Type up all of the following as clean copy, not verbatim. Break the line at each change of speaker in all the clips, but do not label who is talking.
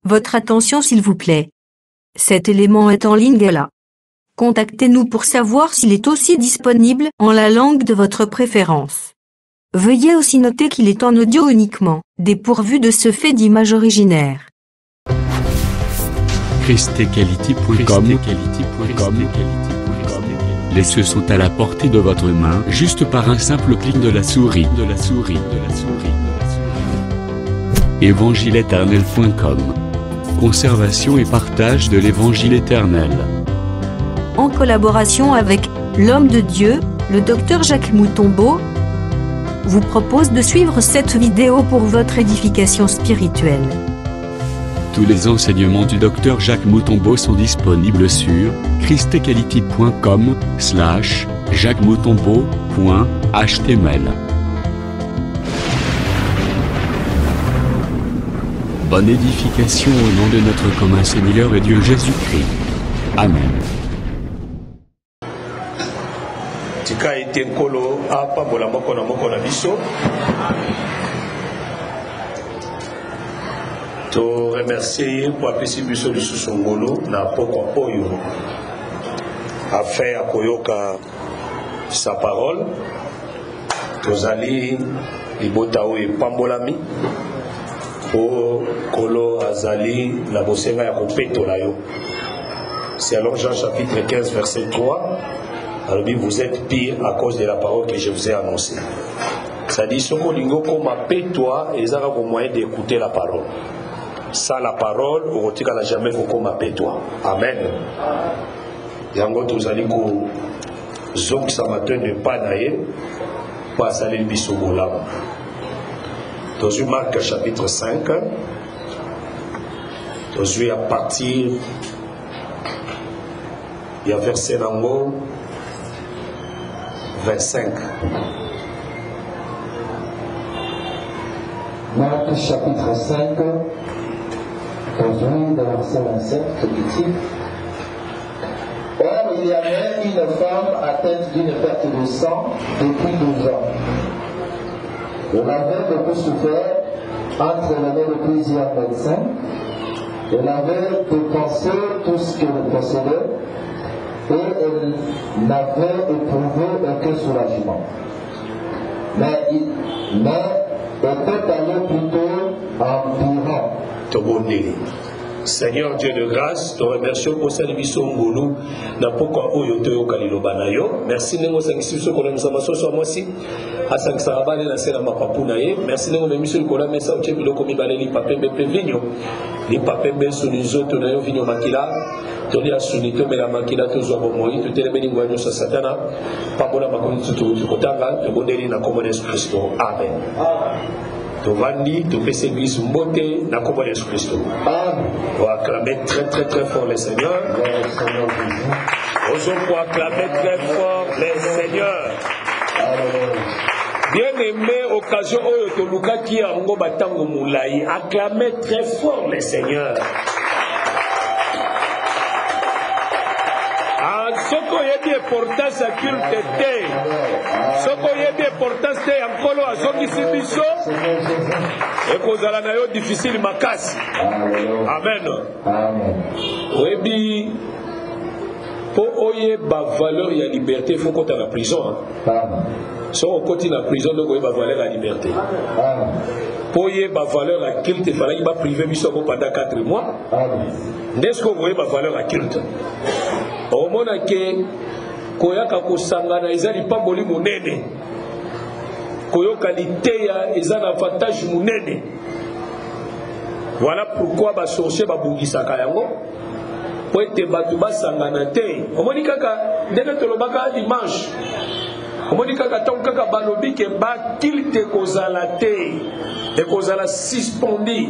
Votre attention s'il vous plaît. Cet élément est en ligne là. Contactez-nous pour savoir s'il est aussi disponible en la langue de votre préférence. Veuillez aussi noter qu'il est en audio uniquement, dépourvu de ce fait d'image originaire.
ChristeQuality.com. Les cieux sont à la portée de votre main, juste par un simple clic de la souris. Évangileéternel.com. Conservation et partage de l'Évangile éternel.
En collaboration avec l'homme de Dieu, le Dr Jacques Moutombo, vous propose de suivre cette vidéo pour votre édification spirituelle.
Tous les enseignements du Dr Jacques Moutombo sont disponibles sur christequality.com/jacquesmoutombo.html. Bonne édification au nom de notre commun Seigneur et Dieu Jésus-Christ. Amen.
Tika ete nkolo apambola moko na biso. To remercier pour apesi biso lisusu ngolo na pokwa oyo afin akoyoka sa parole. Tozali libota oyo epambolami po kolo azali na bosenga ya kopetola yo. C'est alors Jean chapitre 15 verset 3. Alors vous êtes pire à cause de la parole que je vous ai annoncée. Ça dit ce lingo comme toi et ça a un moyen d'écouter la parole. Sans la parole, on ne jamais comme toi. Amen. Yango tozali ko zong sa matin de panaye pas saler biso bolam. Dans Marc chapitre 5, dans à partir il y a verset nango 25.
Marc chapitre 5, dans verset 25, qui dit: Or, il y avait une femme atteinte d'une perte de sang depuis 12 ans. Elle avait beaucoup souffert, entraînée de plusieurs médecins. Elle avait dépensé tout ce qu'elle possédait et elle n'avait éprouvé aucun soulagement. Mais elle peut aller plutôt en pirant.
Seigneur Dieu de grâce, te remercions pour cette émission ngolo na pokwa oyo to yokalilo banayo. Merci nengo sangisi so kola musama so so mosi asangisa rabale na sera mapapu na ye. Merci nengo memission kola mesa o chepilo komi baleli papembe pe vinyo. Li papembe sunizo to na yo vinyo makila. To li asuni to mela makila to zo bomoi to telebeni ngwanyo sa satana. Pabola makoni tutu kotanga to bodeli na komone Yesu Kristo. Amen. Tovandi, tu fais cette église mbote na kombo de Jésus Christ. Amen. On va acclamer très très très fort le Seigneur. Osons pour acclamer très fort le Seigneur. Bien aimé, occasion oyo to luka ki ango batango mulai, acclamer très fort le Seigneur. Soko yebi importance à culte te. Soko yebi importance te ankolo azoki sibiso. Ekozala na yo difficile makasi. Amen. Amen. Webi po oye ba valeur ya liberté faut qu'on la prison. Amen. So on continue la prison donc oye ba valeur la liberté. Amen. Po oye ba valeur la culte fallait ba privé biso pendant 4 mois. Amen. N'est-ce qu'on oye ba valeur la culte? Omona ke koyaka kosangana ezali pamboli munene koyoka liteya ezana avantage munene. Voilà pourquoi ba sorcier ba bungisaka yango po ete batu basangana te. Omoni kaka ndenge tolobaka dimanche, omoni kaka tango kaka balobi ke ba kilte kozala te ekozala suspendi.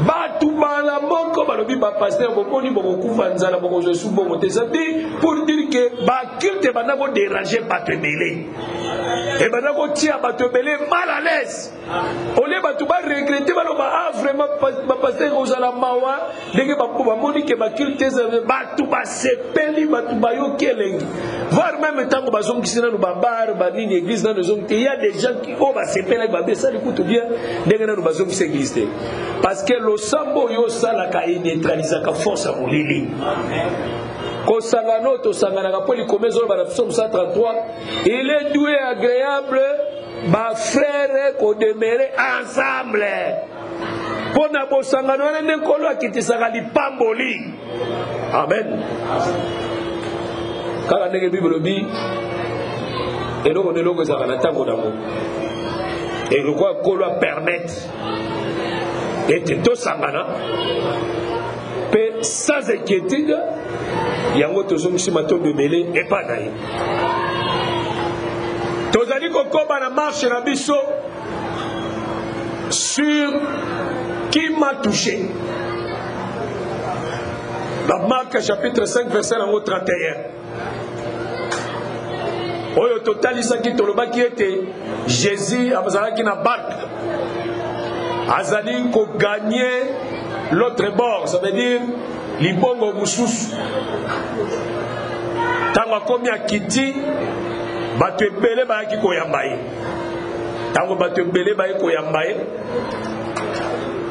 Batu bala moko balobi ba pasteur bokoni bokufa nzala bokozo su bongo te. Ça dit pour dire que ba kilte bana ko déranger batu belé. Et maintenant qu'on tient à te belé mal à l'aise. On est battu pas regretter, vraiment pasteur Rosala Mawa, dès que Moni que Bakil Tezave, Batu Basepeli, Batu Bayo Kelengi. Voir même tant que Bazom qui s'est dans nos babar, Banini, église dans nos zones, il y a des gens qui ont Basepeli, Babé, ça écoute bien, dès que nous Bazom qui s'existe. Parce que le Sambo Yosa la Kaï neutralise la force à Moulili. Kosangano, Tosangana, Poli Komezo, Barapsom 133, il est doué, agréable, ma frère, qu'on demeurait ensemble. Pour n'avoir Sangano, on est un colo qui te s'agit Pamboli. Amen. Quand on est Bible, et donc on est là, on a tango d'amour. Et je crois qu'on doit permettre d'être tout Sangana, sans inquiétude. Yango tozongi si mato de mêlé et pas d'ailleurs. Tozali kokoba na marche na biso sur qui m'a touché. Dans Marc chapitre 5 verset 31. Oyo totali saki toloba qui était Jésus azalaki na barque. Azali ko gagner l'autre bord, ça veut dire libongo mususu. Tango akomi akiti bato ebele bayaki koyamba ye. Tango bato ebele bayaki koyamba ye,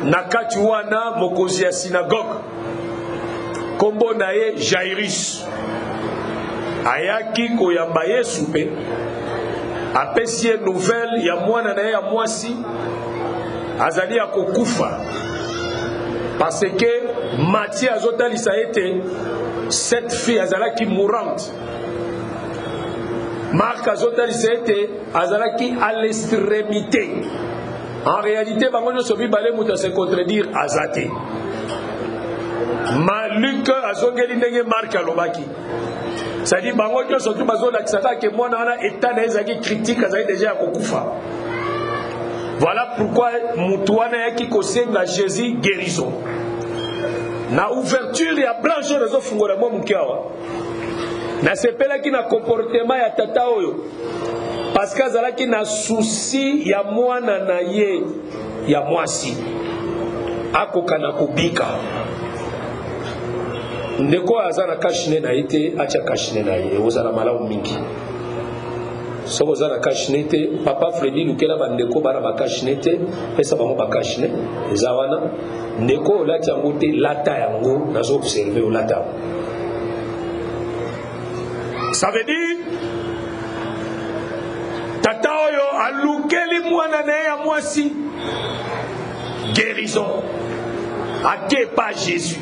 na kati wana mokonzi ya synagogue kombo na ye Jairus ayaki koyamba Yesu mpe apesi ye nouvelle ya mwana na ye ya mwasi azali ya kokufa. Parce que Matthieu azotalisa ete cette fille azalaki mourante. Marc azotalisa ete azalaki à l'extrémité. En réalité, bango nyoso bibale muta se contredire azate. Luc azongeli ndenge Marc alobaki. C'est-à-dire bango nyoso tu bazolakisaka ke mwana wana état na ezaki critique azali déjà kokufa. Voilà pourquoi Moutouana yaki kosenga Jésus guérison. Na ouverture ya branche rezo fungola mo mukiawa. Na sepela ki na comportement ya tata oyo. Parce que azalaki na souci ya mwana na ye ya mwasi. Akoka na kubika. Ndeko azana kashine na ite acha kashine na ye ozala malamu mingi. Soko zana kashinete papa Freddy lukela bandeko bana bakashinete pesa bango bakashine ezawana ndeko lati yango te lata yango nazo observer olata. Ça veut dire tata oyo alukeli mwana na ya mwasi guérison ake pas Jésus.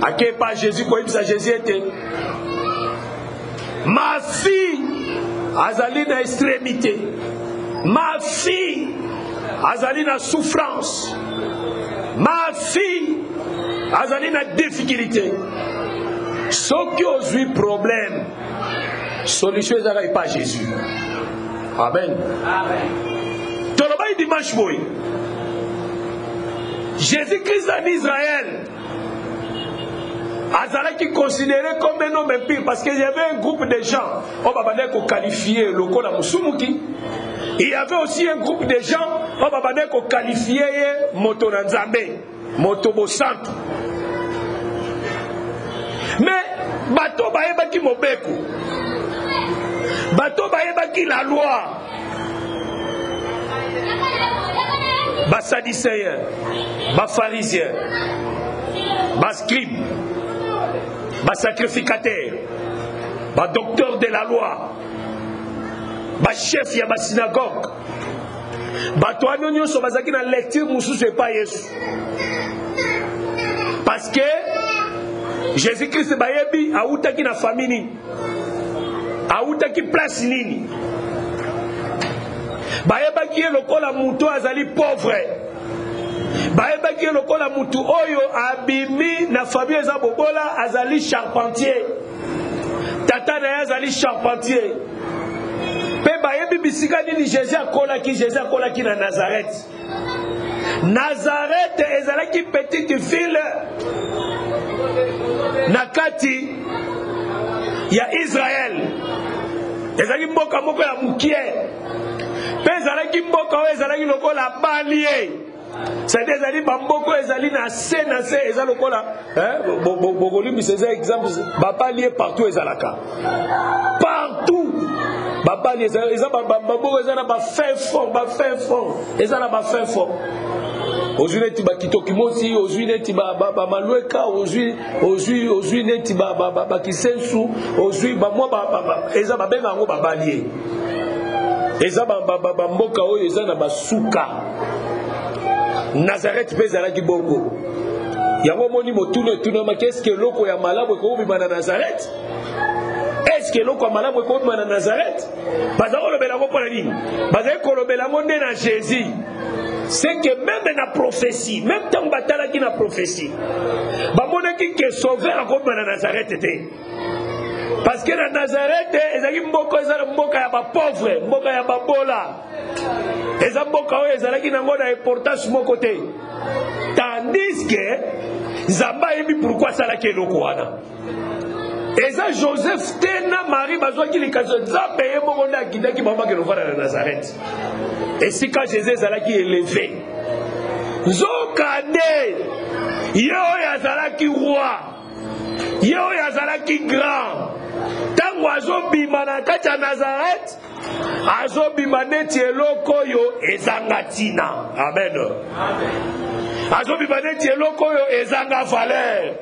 Ake pas Jésus quoi ça Jésus était ma fille azali na extrémité. Ma fille azali na souffrance. Ma fille azali na difficulté. Ce qui a eu problème, solution est pas Jésus. Amen. Amen. Toloba dimanche boy. Jésus-Christ en Israël azalaki considéré comme un homme impur parce qu'il y avait un groupe de gens on va qualifier le Kola Musumuki. Il y avait aussi un groupe de gens on va qualifier Motoranzambe, Motobo Santo. Mais bato baebaki mobeko. Bato baebaki la loi. Bas sadducéens, bas pharisiens, bas scribes, bas sacrificateurs, bas docteurs de la loi, bas chefs ya bas synagogue, bas toi nous sommes basaki na lecture mususu et pas Yesu. Parce que Jésus-Christ bayebi autaki na famille, autaki place nini. Bayebaki lokola mutu azali pauvre. Bayebaki lokola mutu oyo abimi na famille za bobola azali charpentier. Tata na azali charpentier. Pe bayebi bisika nini Jésus akola ki na Nazareth. Nazareth ezalaki petite ville na kati ya Israël. ezalaki mboka moko ya mukie pe ezalaki mboka oyo ezalaki lokola balie c'est-à-dire ezali bamboko ezali na se eza lokola bokolimbisa eza exemple babalie partout ezalaka partout babalie eza bamboko eza na bafin fort eza na bafin fort ozwi neti bakitoki mosi ozwi neti bamalweka ozwi neti bakisensu ozwi bamwa eza babenga yango babalie eza bamboka oyo eza na basuka Nazareth mpe ezalaki bongo yango moni motuna etunamaki eske eloko ya malamu ekobima na Nazareth eske eloko ya malamu ekobima na Nazareth bazali kolobela yango mpo na nini bazali kolobela yango nde na Jésus c'est que même na prophétie même ntango batalaki na prophétie bamonaki ke sauveur akobima na Nazareth te parce que na Nazareth ezalaki mboka ezala mboka ya bapauvre mboka ya babola eza mboka oyo ezalaki nango na importance moko te tandis que Nzambe ayebi pourquoi asalaki eloko wana eza Joseph te na Marie bazwaki likaso Nzambe ye moko nde akitaki bango bakende kovanda na Nazareth esika Jésus ezalaki élevé nzokande ye oyo azalaki roi ye oyo azalaki grand ntango azobima na kati ya Nazareth azobima neti eloko oyo ezanga ntina amen azobima neti eloko oyo ezanga valeur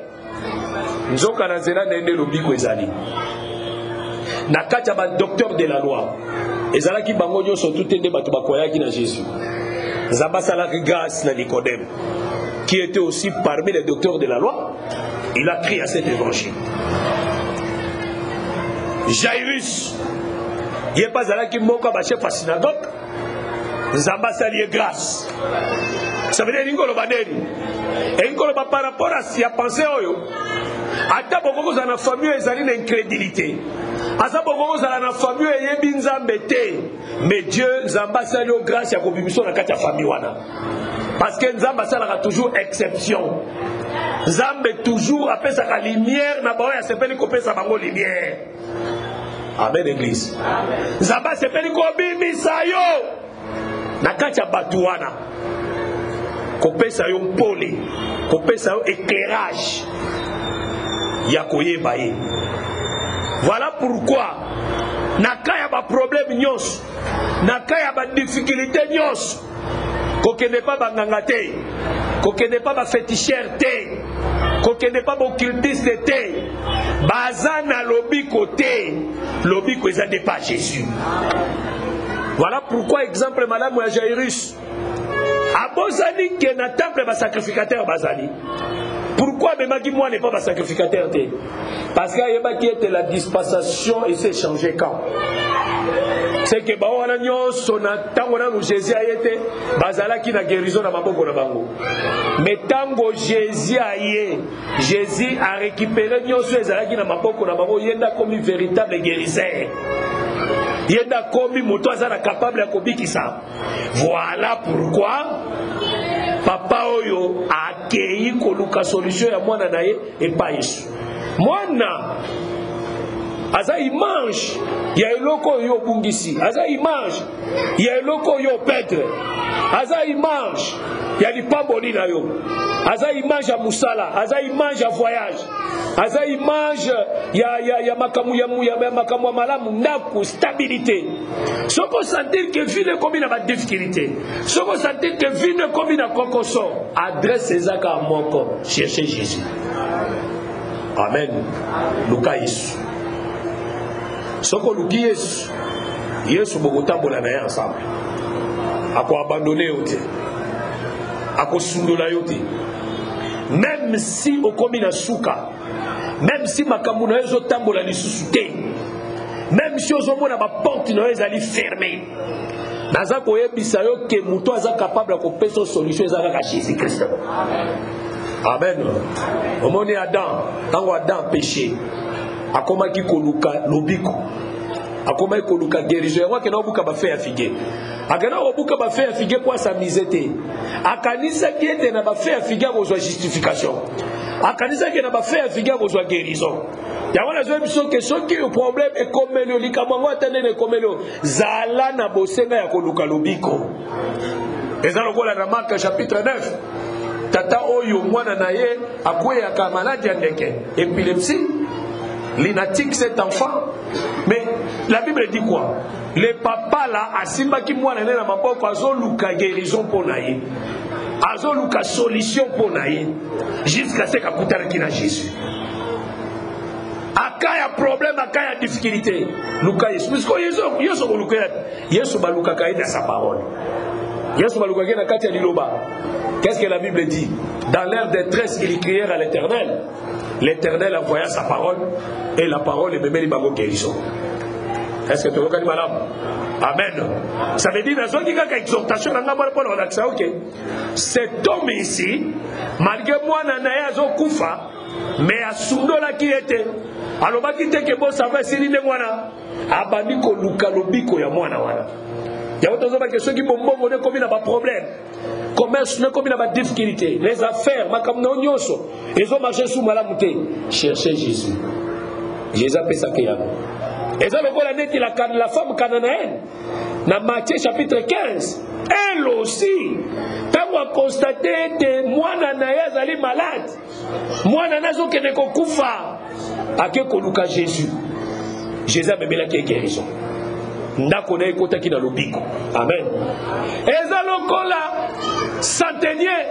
nzoka na nzela ndenge lobiko ezali na kati ya badocteur de la loi ezalaki bango nyonso tute nde bato bakwayaki na Jésus Nzambe asalaki grâce na Nicodème qui était aussi parmi les docteurs de la loi. Il a crié à cet évangile. Jairus, il n'est pas allé qui moque à chef à synagogue. Nzamba salié grâce. Ça veut dire Ngolo Baneri. Et Ngolo par rapport à ce qu'il a pensé, ata boko za na famille ezali na incrédulité. Asa boko za na famille yebi Nzambe te. Mais Dieu Nzamba sali grâce ya kobibiso na kati ya famille wana. Parce que Nzamba sala toujours exception. Nzambe toujours appelle ça la lumière na bao ya sepeli kopesa bango lumière. Amen église. Nzamba sepeli kobimisa yo na kati ya batu wana. Kopesa yo mpole, kopesa yo éclairage. Yakoyeba ye. Voilà pourquoi nakaya ba problème nyos, nakaya ba difficulté nyos. Kokende pas banganga te, kokende pas ba féticheur te, kokende pas ba occultiste te. Bazana lobiko te, lobiko ezande pas Jésus. Voilà pourquoi exemple madame ya Jairus. Abozani ke na temple ba sacrificateur bazali. Pourquoi même moi n'est pas un sacrificateur? Parce qu'il y a la dispensation et s'est changé quand? C'est que Jésus a été bazala qui n'a guérison dans ma boko na bango. Mais tango Jésus a récupéré nyonso ezala qui na maboko na bango yenda comme véritable guérisseur. Yenda comme moto azala capable ya kobikisa. Voilà pourquoi papa oyo akei koluka solution ya mwana na ye epa Yesu. Mwana aza image ya eloko yo bungisi, aza image ya eloko yo petre, aza image ya lipamboli na yo, aza image ya musala, aza image ya voyage, aza image ya makamu ya makamu malamu ndaku stabilité. Soko sentir que vie ne combine à difficulté, soko sentir que vie ne combine à kokoso, adresse ezaka moko, cherchez Jésus. Amen. Luka Yesu. Soko luki Yesu. Yesu bokotambola na ye ensemble. Ako abandonner yote. Ako sundola yote. Même si okomi na suka, même si makambo na ezo tambola lisusu te, même si ozomona ba porte na ezali fermée, naza koyebisa yo ke muto aza capable ya kopesa solution ezala ka Jésus Christ. Amen. Omoni Adam, tango Adam péché, akomaki koluka lobiko, akomaki koluka guérison. Yango akena obuka ba fe ya figue, akena obuka ba fe ya figue kwa sa misete, akanisa kiete na ba fe ya figue kozwa justification. akanisa ke na ba faire figure ko zo guérison. Ya wana zo biso que ce qui est problème est comme le likamango atendene comme le zala na bosenga ya koluka lobiko. Eza lokola na Marc chapitre 9. Tata oyo mwana na ye akwe ya ka maladie ndeke épilepsie lunatique cet enfant. Mais la Bible dit quoi? Le papa là asimba ki mwana na maboko azoluka guérison pour naye. Azoluka solution pour naye jusqu'à ce qu'akutana kina Jésus. Akaya problème, akaya difficulté. Luka Yesu. Parce que Yesu luka Yesu baluka kaida sa parole. Yesu baluka na kati ya liloba. Qu'est-ce que la Bible dit? Dans leur détresse, ils crièrent à l'Éternel. L'Éternel envoya sa parole et la parole est même libango guérison. Est-ce que tu as madame? Amen. Ça veut dire dans une exhortation, cet homme ici, malgré moi, Nanayazo Koufa, mais à Sundola qui était, alors qui était que bon, ça va essayer de moi, Abaniko Lukalobiko ya moi, il y a autant de ceux qui m'ont montré comme il n'a pas de problème. Commerce, comme il n'a pas de difficulté. Les affaires, ma comme non yoso. Ils ont marché sous malamouté. Cherchez Jésus. Jésus a fait ça qu'il y a. Et ça, la femme cananéenne, dans Matthieu chapitre 15, elle aussi, quand on a constaté que moi, Nanaïa, elle est malade, moi, Nanaïa, elle est koufa, à qui qu'on Jésus. Jésus a même la guérison. Ndako na ekota ki na lobiko. Amen. Eza lokola centenier,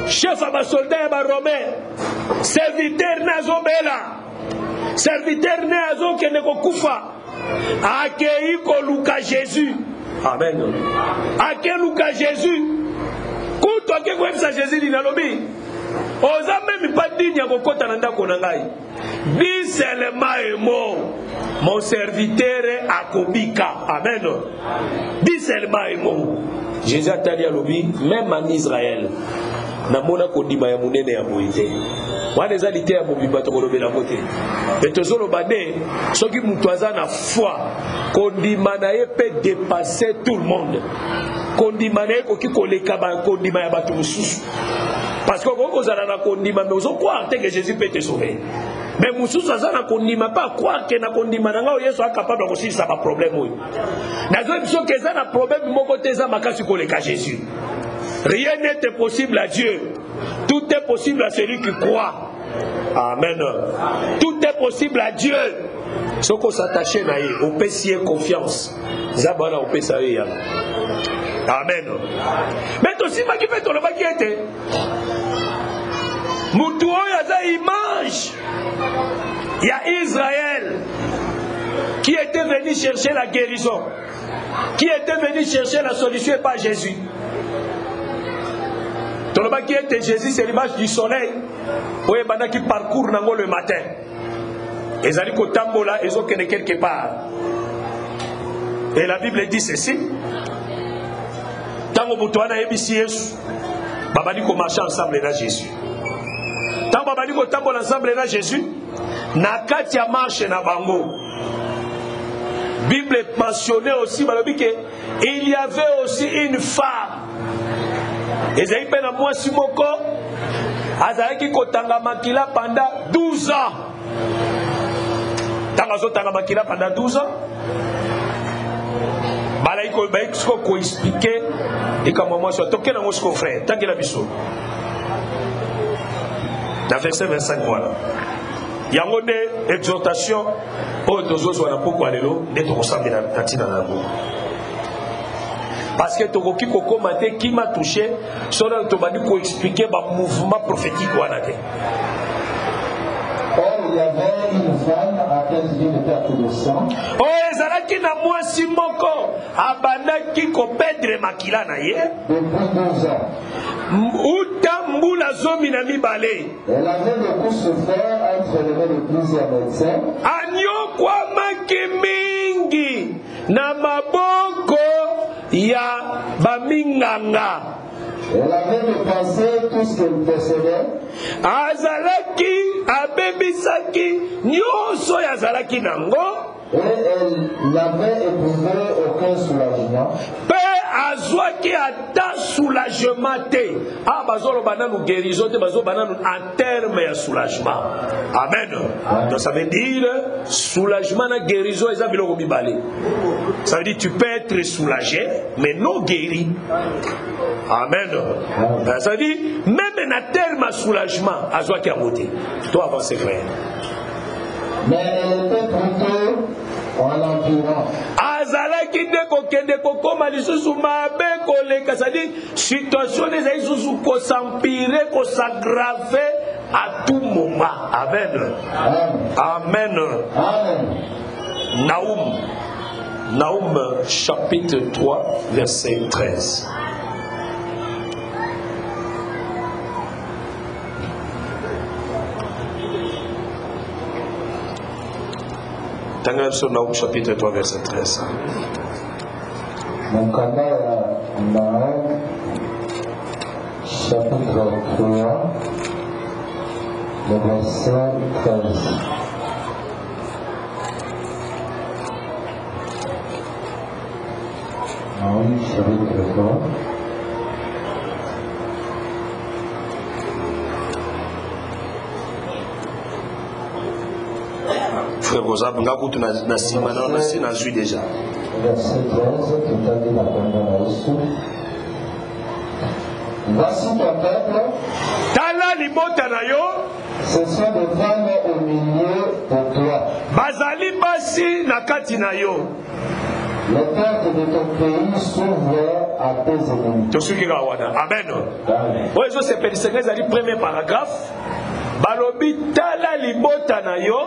chef à soldat et romain, serviteur nazo bela, serviteur nazo kene ko kufa, akei ko luka Jésus. Amen. Akei luka Jésus. Kuto akei ko ebisa Jésus ni na lobi. Oza même pas digne ya kokota na ndako na ngai. Dis seulement un mot. Mon serviteur akobika. Amen. Dis seulement un mot. Jésus a dit à l'obi, même en Israël, na mona kondima ya munene ya moïse. Wana eza lite ya mobiba to kolobela kote. Et tozolo bade, soki mutu aza na foi, kondima na ye peut dépasser tout le monde. Kondima na ye koki koleka ba kondima ya bato mususu. Parce que quand vous allez na kondima, mais vous croire que Jésus peut te sauver. Mais mususu aza na kondima pas croire que na kondima na ngao Yesu capable de résoudre ça problème oyo. Na zo biso que ça na problème moko te za makasi koleka Jésus. Rien n'est possible à Dieu. Tout est possible à celui qui croit. Amen. Tout est possible à Dieu. Ce qu'on s'attache à lui, on peut s'y confiance. Zabana on peut s'y Amen. Mais aussi, ma qui fait ton le qui était. Moutou yaza image. Il y a Israël qui était venu chercher la guérison, qui était venu chercher la solution et pas Jésus. Ton le qui était Jésus, c'est l'image du soleil. Oui, pendant qui parcourt le matin. Ils allaient au tambola, ils ont quelque part. Et la Bible dit ceci. Tant que tu as ébissi Jésus, babali ko marcher ensemble avec Jésus. Tant que babali ko tambola ensemble avec Jésus, na kati ya marche na bango. Bible mentionnait aussi il y avait aussi une femme. Ezaïe pena moi simoko azalaki kotanga makila pendant 12 ans. Tangazo tanga makila pendant 12 ans. Balaïko baïko ko expliquer et comme moi soit toqué dans mon frère tant qu'il a biso. Dans verset 25 voilà. Il y a une exhortation pour tous autres voilà pourquoi lelo d'être ensemble dans tina na ngo. Parce que Togoki ko commenter qui m'a touché, sur le tobadi ko expliquer ba mouvement prophétique wana te.
Or il y avait une femme atteinte d'une perte de sang.
Oh ezalaki na mwasi moko abandaki ko perdre makila na ye.
Depuis 12 ans.
Utambula zomi na mibale.
Elle avait beaucoup souffert entre les mains de plusieurs médecins.
Anyokwa makimingi na maboko ya baminganga.
Elle avait dépensé tout ce qu'elle possédait.
Azalaki abebisaki nyonso yazalaki nango.
Et elle n'avait éprouvé aucun soulagement.
Pe azwaki ata soulagement te. Ah, bazolo bananu guérison te, bazolo bananu en terme ya soulagement. Amen. Donc ça veut dire soulagement na guérison eza biloko mibale. Ça veut dire tu peux être soulagé mais non guéri. Amen. Ça veut dire même na terme à soulagement azwaki a monter. Toi avancer frère.
Mais elle était plutôt en empirant.
Azalaki de kokende kokoma lisusu mabe koleka, c'est-à-dire situation ezali lisusu ko s'empirer, ko s'aggraver à tout moment. Amen. Amen. Amen. Naoum chapitre 3 verset 13. Naoum chapitre 3 verset 13.
Mon canal Naoum chapitre 3 le verset 13. Naoum chapitre 3.
Frère Rosab, ngakutu na sima na si na jui déjà.
Verset 13, tout à dit la condamnation. Voici ton peuple.
Tala limota na yo.
Ce sont des femmes au milieu de toi.
Bazali basi na kati na yo.
Les portes de ton pays s'ouvrent à tes ennemis.
Amen. Oui, je sais que c'est le premier paragraphe. Balobi tala libota na yo.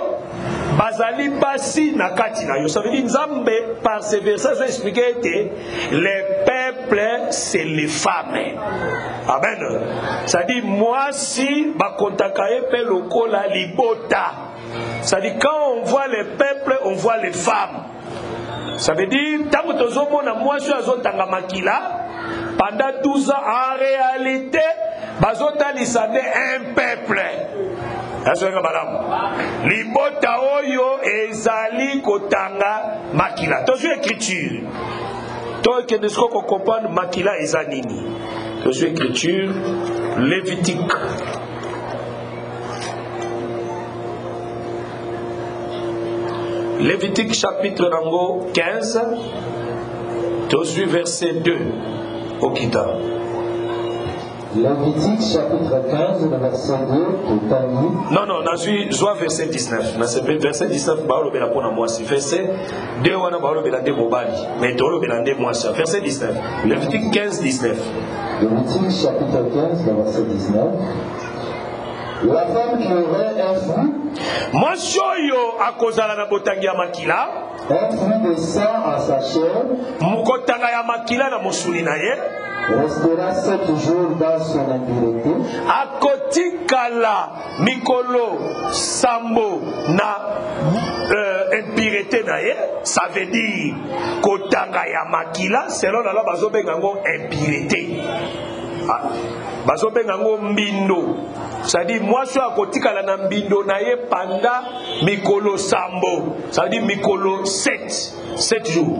Bazali basi na kati na yo. Ça veut dire Nzambe par ces versets ça explique que les peuples c'est les femmes. Amen. Ça dit moi si ba kontakaye pe lokola libota. Ça dit quand on voit les peuples, on voit les femmes. Ça veut dire tant que tozomona moi je azotanga makila pendant 12 ans en réalité bazotalisane un peuple. Libota oyo ezali kotanga makila. Toujours écriture. Toi qui ne sais pas comprendre makila ezanini. Toujours écriture Lévitique. Lévitique chapitre 15. Toujours verset 2. Okita.
Lévitique chapitre 15, le verset 2, tout à dit.
Non, non, je verset 19. Verset 19, verset 2, mais verset 19. Lévitique 15, 19.
Lévitique chapitre 15, le verset 19. La femme qui aurait un fruit.
Moi, shoyo akozala na botangi ya makila.
Un fruit de sang en sa chair.
Mukotanga ya makila na mosuni na ye.
Restera 7 jours dans son impureté.
Akotikala mikolo sambo na impureté na ye. Ça veut dire kotanga ya makila selon la loi bazobenga ngo impureté. Bazobenga ngo mbindo. C'est-à-dire moi je suis à kotikala na mbindo na ye pendant mikolo sambo. Ça veut dire mikolo 7 jours.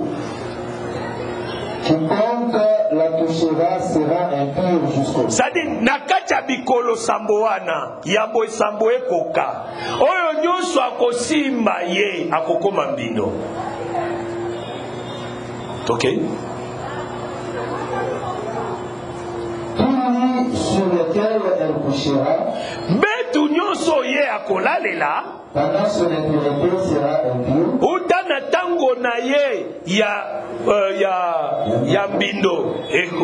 Quiconque la touchera sera impur jusqu'au.
C'est-à-dire nakacha bikolo sambo wana yambo sambo ekoka. Oyo nyonso akosimba ye akokoma mbindo. OK?
Tout sur lequel elle couchera.
Betu nyonso ye akolalela.
Pendant son impureté sera impur.
Utana tango na ye ya mbindo.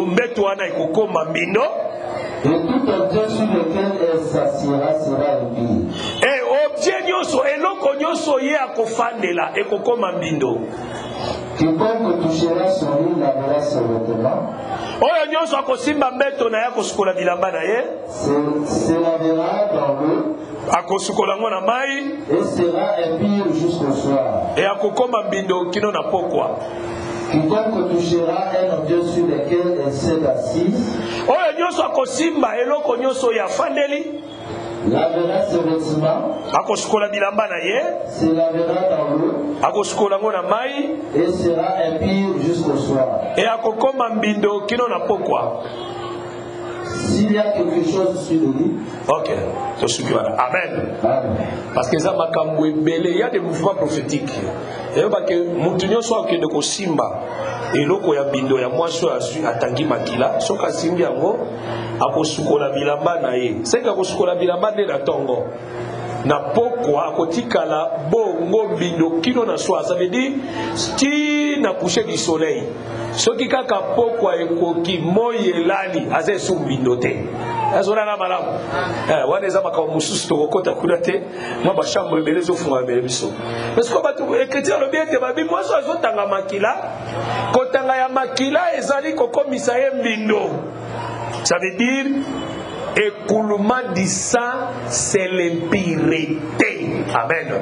Mbetu wana ekokoma mbindo.
Et tout objet sur lequel elle s'assiera sera impur.
Et objet nyonso eloko nyonso ye akofandela ekokoma mbindo.
Quiconque touchera son lit lavera ses vêtements.
Oyo nyonso akosimba mbeto na ye akosukola bilamba na ye.
Se lavera dans l'eau.
Akosukola ngo na mai.
Et sera impur jusqu'au soir.
Et akokoma mbindo kino na pokwa.
Quiconque touchera un objet sur lequel elle s'est assise.
Oyo nyonso akosimba eloko nyonso ya fandeli.
lavera ses vêtements,
akosukola bilamba na ye,
se lavera dans l'eau,
akosukola ngo na mai,
et sera impur jusqu'au soir.
et akokoma mbindo kino na pokwa.
S'il y a quelque chose sur lui,
ok, amen.
amen.
Parce que ça m'a il y a des mouvements prophétiques. Et parce que Moutinho soit que de Kosimba et loko ya bindo ya moi so atangi makila so ka simbi yango akosukola bilamba na ye. C'est que akosukola bilamba de la tongo. Na pokwa akotikala bongo bindo kino na soa, ça veut dire ti na coucher du soleil. Soki kaka pokwa ekoki moyelali aze su bindo te. Azona na malamu. Wana eza maka mususu to kokota kuna te. Mwa ba chambre belezo funga belebiso. Parce que batu chrétien le bien te babi moi so azotanga makila. Kotanga ya makila ezali kokomisa ye bindo. Ça veut dire écoulement du sang, c'est l'impureté. Amen.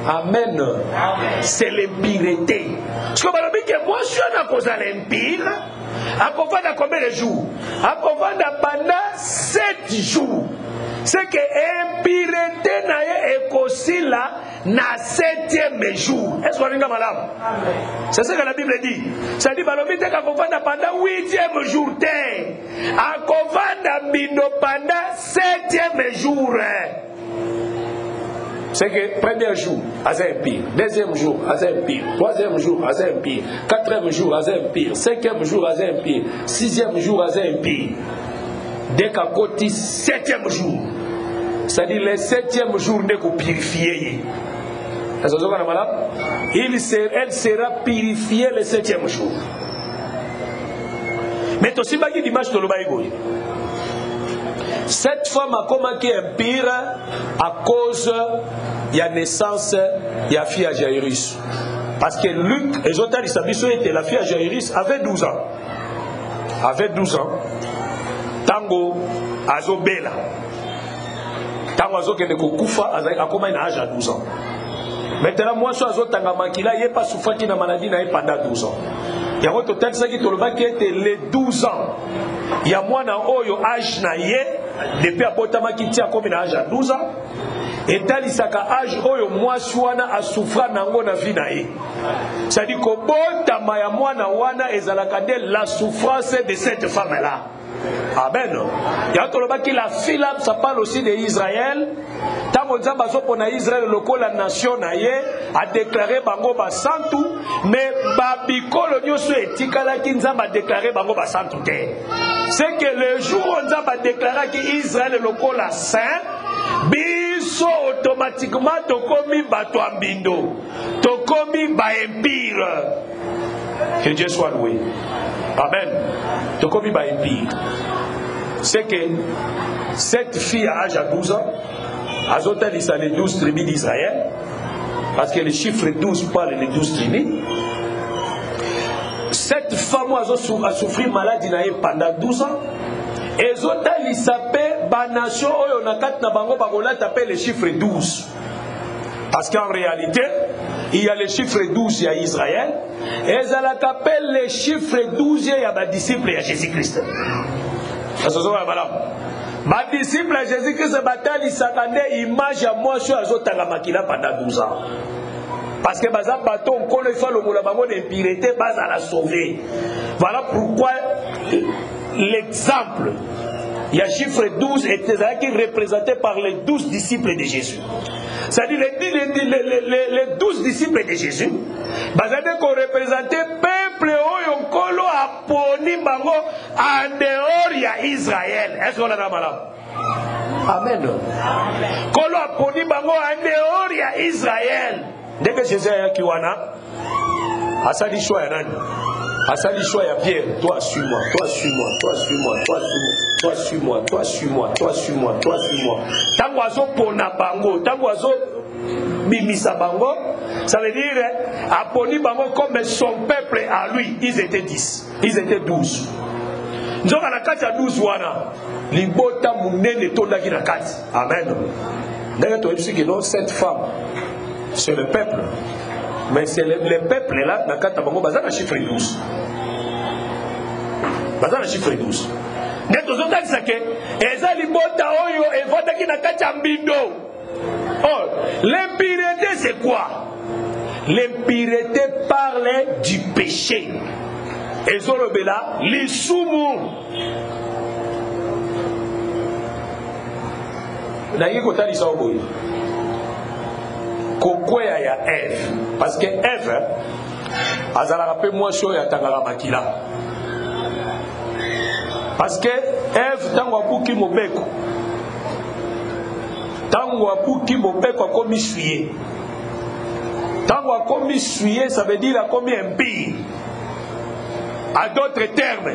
Amen. C'est l'impureté. Parce que moi, je suis un cause à l'empire. À combien de jours? À pendant 7 jours. C'est que l'impureté n'a aussi là, na 7e jour. Est-ce qu'on est malade? C'est ce que la Bible dit. Ça dit, pendant 8e jour. À pendant 7e jour. C'est que premier jour, à impire, deuxième jour, à impire, troisième jour, à impire, quatrième jour, à impire, cinquième jour, à impire, sixième jour, à impire. Dès qu'à côté 7e jour, c'est-à-dire le 7e jour, dès qu'on purifie. Elle sera purifiée le 7e jour. Mais aussi, il y a une image de l'Obaïgoï. Cette femme a commencé impire à cause de la naissance de la fille à Jairus. Parce que Luc, les auteurs de était la fille à Jairus, avait 12 ans. Avait 12 ans. Tango Azobela. Tango Azokene Kokufa, a commencé à âge à 12 ans. Maintenant, moi, je suis il n'y a pas souffert de maladie pendant 12 ans. Il y a un total qui était les 12 ans. Il y a moi dans Oyo âge naïe, depuis à Botama qui tient comme âge à 12 ans. Et talisaka âge Oyo moi souana a souffert nango na vie naïe. C'est-à-dire que Botama ya moi na wana ezalakade la souffrance de cette femme-là. Amen. Il y a un qui la fille là, ça parle aussi d'Israël. Tant que Israël, la nation a déclaré Bango Basantu, mais Babiko le Dieu etikala ki nzamba déclaré Bango Basantu. C'est que le jour où on a déclaré qu'Israël est le saint, biso automatiquement tokomi bato ambindo, tokomi ba empire. Que Dieu soit loué. Amen. Tokomi ba empire. C'est que cette fille à âge à 12 ans, Azotel il les 12 tribus d'Israël, parce que le chiffre 12 parle des 12 tribus. Cette femme a souffert maladie pendant 12 ans. Et Azotel il s'appelle Banation, on a 4 nabango bagola t'appelle le chiffre 12. Parce qu'en réalité, il y a le chiffre 12 il y a Israël, et ils appellent le chiffre 12 il y a des disciples à Jésus-Christ. Ma disciple à Jésus-Christ bataille s'attendait image à moi sur Azotala Makila pendant 12 ans. Parce que Baza Baton, quand il faut le moulabango d'impureté, Baza la sauver. Voilà pourquoi l'exemple, il y a chiffre 12 était représenté par les 12 disciples de Jésus. C'est-à-dire les 12 disciples de Jésus, Baza qu'on représentait peuple Oyonkolo à Poni Bango en dehors il y a Israël. Est-ce qu'on a la malade? Amen. Kolo a Poni Bango en dehors il y a Israël. Dès que Jésus a Kiwana, Asali choix ya nani? Asali choix ya Pierre. Toi suis-moi, toi suis-moi, toi suis-moi, toi suis-moi, toi suis-moi, toi suis-moi, toi suis-moi, toi suis-moi. Tango azo pona bango, tango azo bimisa bango, ça veut dire aponi bango comme son peuple à lui, ils étaient 10, ils étaient 12. Nous avons la carte à 12 wana, libota munene tonda ki na kati. Amen. D'ailleurs, tu as dit que non, cette femme, c'est le peuple. Mais c'est le peuple là, dans le cas de Bango, basé dans le chiffre 12. Basé dans le chiffre 12. Netozotangisa ke eza libota oyo evandaki na kati ya mbindo. Oh, l'impureté c'est quoi? L'impureté parle du péché. Ezolobela lisumu. Nayi kotalisa oboyi. Kokweya ya Eve, parce que Eve azalaka pe mwasi oyo atangaka makila. Parce que Eve tango apuki mobeko, tango apuki mobeko akomi suye. Tango akomi suye, ça veut dire akomi impie. À d'autres termes,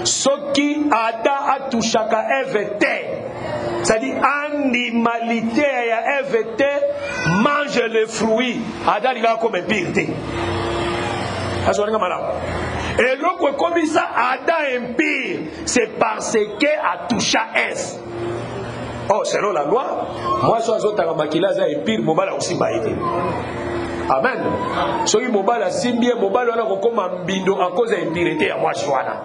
ce qui Adam a touché à Eve, c'est-à-dire animalité à Eve mange le fruit. Adam il a comme impureté. Et donc comme ça, Adam impire, c'est parce que a touché à Eve. Oh, selon la loi, moi je suis un makila za impire, mon bala aussi baïté. Amen. Soki mobala simbie mobala wana kokoma mbindo à cause de l'impureté ya mwasi wana.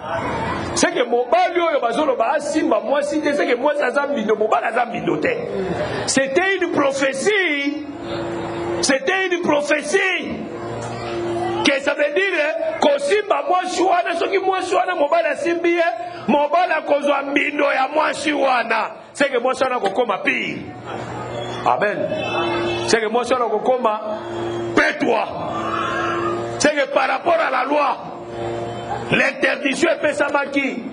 C'est que mobali oyo bazolo ba simba mwasi te, c'est que mwasi aza mbindo mobala aza mbindo te. C'était une prophétie. C'était une prophétie. Que ça veut dire que simba mwasi wana soki mwasi wana mobala simbie mobala kozwa mbindo ya mwasi wana. C'est que mwasi wana kokoma pire. Amen. C'est que mwasi wana kokoma toi. C'est que par rapport à la loi, l'interdiction est fait qui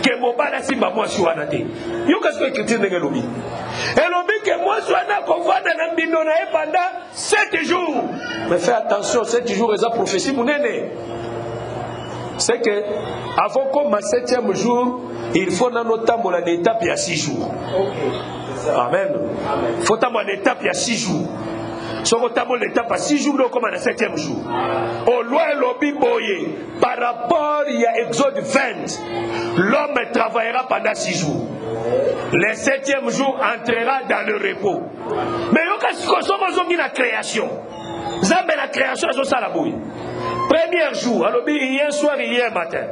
que mobala simba moi suanate. Yo qu'est-ce que l'écriture n'est lobby? Et lobby que moi suana konvanda na mbindo na pendant 7 jours. Mais fais attention, 7 jours est la prophétie munene. C'est que avant comme ma 7e jour, il faut dans notre temps la étape il y a 6 jours. Amen. Il faut dans l'étape il y a 6 jours. Sur l'étape à 6 jours, comme à 7e jour. Au loin, lobby boye. Par rapport, il y a Exode 20. L'homme travaillera pendant 6 jours. Le 7e jour entrera dans le repos. Mais il y a la création. Vous avez la création, c'est ça la bouille. Premier jour, alors il y a un soir, il y a un matin.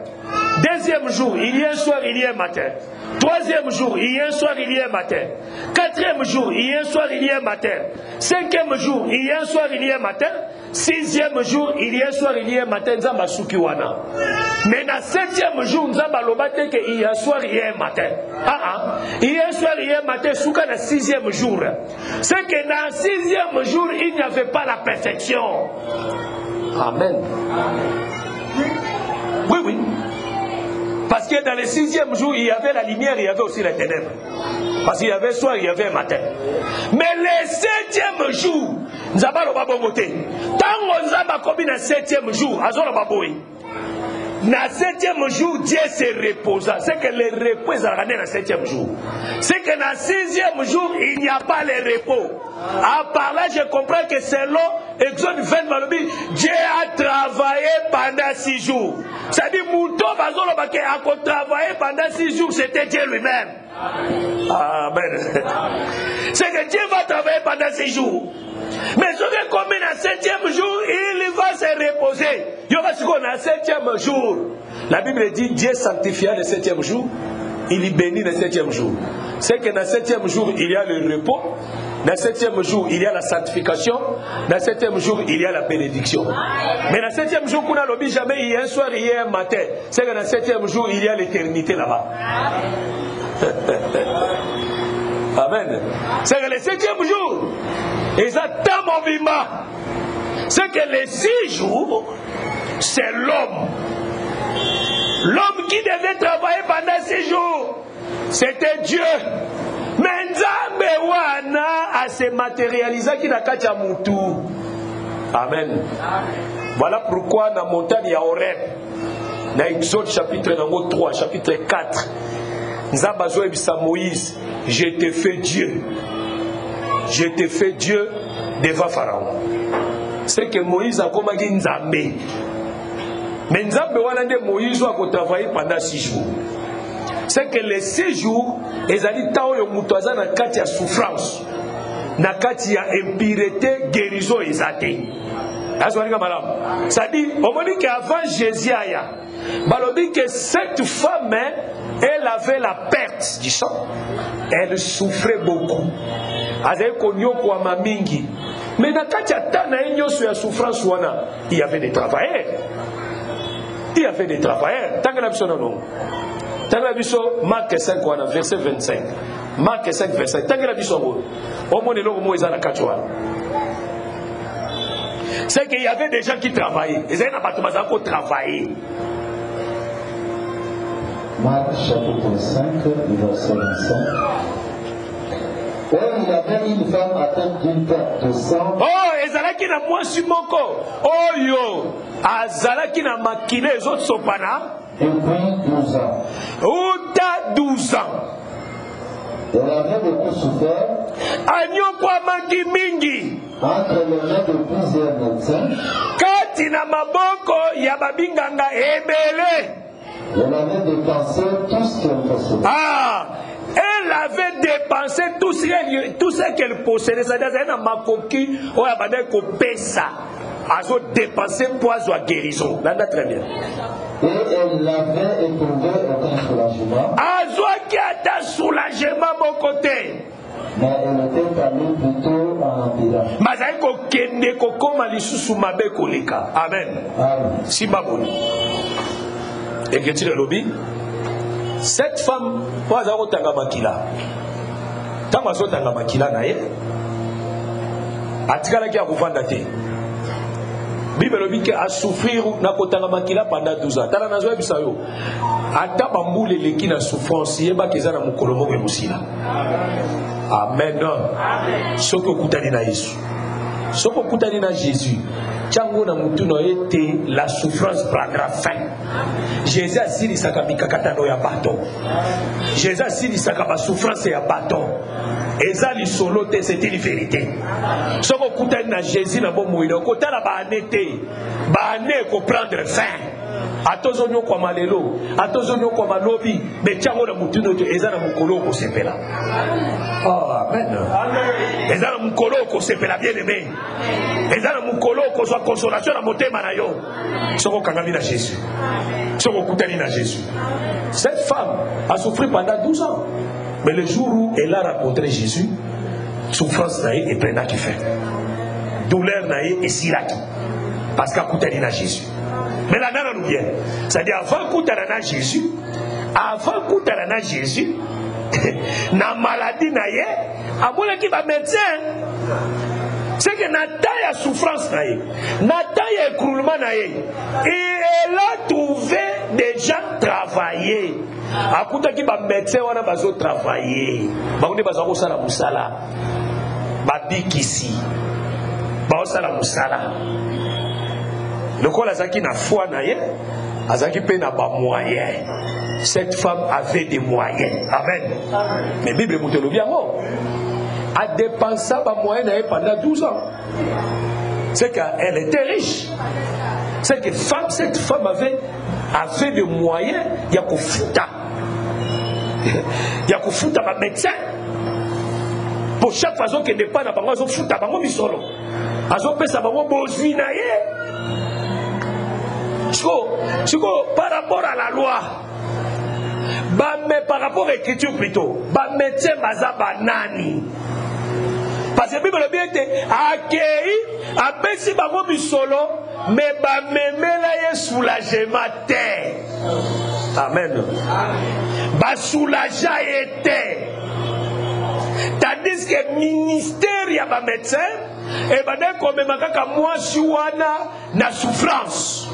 Deuxième jour, il y a un soir, il y a un matin. Troisième jour, il y a un soir, il y a un matin. Quatrième jour, il y a un soir, il y a un matin. Cinquième jour, il y a un soir, il y a un matin. Sixième jour, il y a un soir, il y a un matin. Nzamba sukiwana. Mais dans septième jour, Nzamba lobate que il y a un soir, il y a un matin. Il y a un soir, il y a un matin. Souka dans sixième jour. C'est que dans sixième jour, il n'y avait pas la perfection. Amen. Oui, oui. Parce que dans le 6e jour, il y avait la lumière, il y avait aussi les ténèbres. Parce qu'il y avait soir, il y avait matin. Mais le 7e jour, nous avons le voté. Tant que nous avons commis le 7e jour, nous avons le 7e jour, Dieu se reposa. C'est que le repos est ramené dans le 7e jour. C'est que dans le 6e jour, il n'y a pas le repos. À part là, je comprends que selon Exode 20, Dieu a travaillé pendant 6 jours. C'est-à-dire, Mouton a travaillé pendant 6 jours, c'était Dieu lui-même. Amen. C'est que Dieu va travailler pendant 6 jours. Mais ce qui est commis dans le 7e jour, il va se reposer. Il y aura ce qu'on a le 7e jour. La Bible dit Dieu sanctifia le 7e jour, il bénit le 7e jour. C'est que dans le 7e jour, il y a le repos. Dans le 7e jour, il y a la sanctification. Dans le 7e jour, il y a la bénédiction. Mais dans le 7e jour, qu'on a l'objet jamais, il y a un soir, il y a un matin. C'est que dans le 7e jour, il y a l'éternité là-bas. Amen. C'est que le 7e jour, ils attendent mon vivant. C'est que les 6 jours, c'est l'homme. L'homme qui devait travailler pendant 6 jours, c'était Dieu. Mais Nzambe wana a se matérialisé qui n'a qu'à Moutou. Amen. Voilà pourquoi dans la montagne à Horeb, dans Exode chapitre 3, chapitre 4, Nzamba zoebisa Moïse, je te fais Dieu. Je te fais Dieu devant Pharaon. C'est que Moïse a comme dit Nzambe. Mais Nzambe wana de Moïse a travaillé pendant 6 jours. C'est que les 6 jours, ils ont dit que Moutaza na kati ya souffrance, na kati ya impureté, guérison, ils ont dit. Ça dit, on m'a dit qu'avant Jésus, balobi que cette femme, elle avait la perte du sang. Elle souffrait beaucoup. Azali konyokwama mingi. Mais dans la souffrance, il y avait des travailleurs. Il y avait des travailleurs. Marc 5, verset 25. Marc 5, verset 25. C'est qu'il y avait des gens qui travaillaient. Ils avaient pas travaillé.
Marc chapitre 5, verset 25. Il y avait une femme atteinte d'une perte de sang.
Oh, ezalaki na mwasi moko. Oyo, azalaki na makile ezo sopana.
Depuis 12 ans.
Uta 12 ans.
Elle avait beaucoup souffert.
Anyokwa mangi mingi.
Entre les mains de plusieurs médecins.
Kati na maboko ya babinganga ebele.
Elle avait dépensé tout ce qu'elle possédait.
Elle avait dépensé tout ce qu'elle possédait. C'est-à-dire qu'elle a makoki, ou a badé ko pesa. Elle a dépensé pour sa guérison. Là, très bien.
Et elle n'avait éprouvé aucun soulagement.
Elle a un soulagement à mon côté.
Mais elle était allée plutôt en empirant.
Amen. Si baboni. Et que tu le lobby. Cette femme, pas à otanga makila. Tant à otanga makila nae. Atikala qui a couvert te. Bible lobby qui a souffrir na kotanga makila pendant 12 ans. Tala nazo bisayo. Ata bambule leki na souffrance yeba kezana mukolomo ke musila. Amen. Soko kutani na Yesu. Soko kutani na Jésus. Tchango na mutuno ete la souffrance prendra fin. Jésus a dit ça kabikakatano ya bato. Jésus a dit ça kaba souffrance ya bato. Ezali solo te, c'est une vérité. Soko kutani na Jésus na bomo ino kotala ba anete. Ba ane ko prendre fin. Atozonyo kwa malelo, atozonyo kwa malobi, bechango na mutuno to ezana mukolo ko sepela. Oh amen. Ezana mukolo ko sepela bien aimé. Ezana mukolo ko so consolation na motema na yo. Soko kangami na Jésus. Soko kutani na Jésus. Cette femme a souffert pendant 12 ans. Mais le jour où elle a rencontré Jésus, souffrance naïe et prena qui fait. Douleur naïe et silaki. Parce qu'à kutani na Jésus. Mais là, nous bien. C'est-à-dire, avant Koutarana Jésus, na maladie naïe, à mon qui va médecin, c'est que na taille souffrance naïe, na taille écroulement naïe, et elle a trouvé des gens travailler. À Kouta qui va médecin, on a besoin de travailler. On a besoin de sala musala, babikisi, sala musala. Le col azaki na foi naïe, azaki pe na ba moyen. Cette femme avait des moyens. Amen. Mais la Bible nous dit a dépensé ba moyen pendant 12 ans. C'est qu'elle était riche. C'est que cette femme avait des moyens. Il y a qu'au fouta. Il y a qu'au fouta ba médecin. Pour chaque façon qu'elle dépend na bango zo fouta bango bisolo. Azo pesa bango bozwi naïe. Par rapport à la loi, par rapport à l'écriture plutôt, médecin baza banani. Parce que la Bible bien été accueilli, apesi bango bisolo, mais memela ye soulagement terre. Amen. Ba soulager était. Tandis que le ministère y a ba médecin et ben comme makaka moi siwana na souffrance.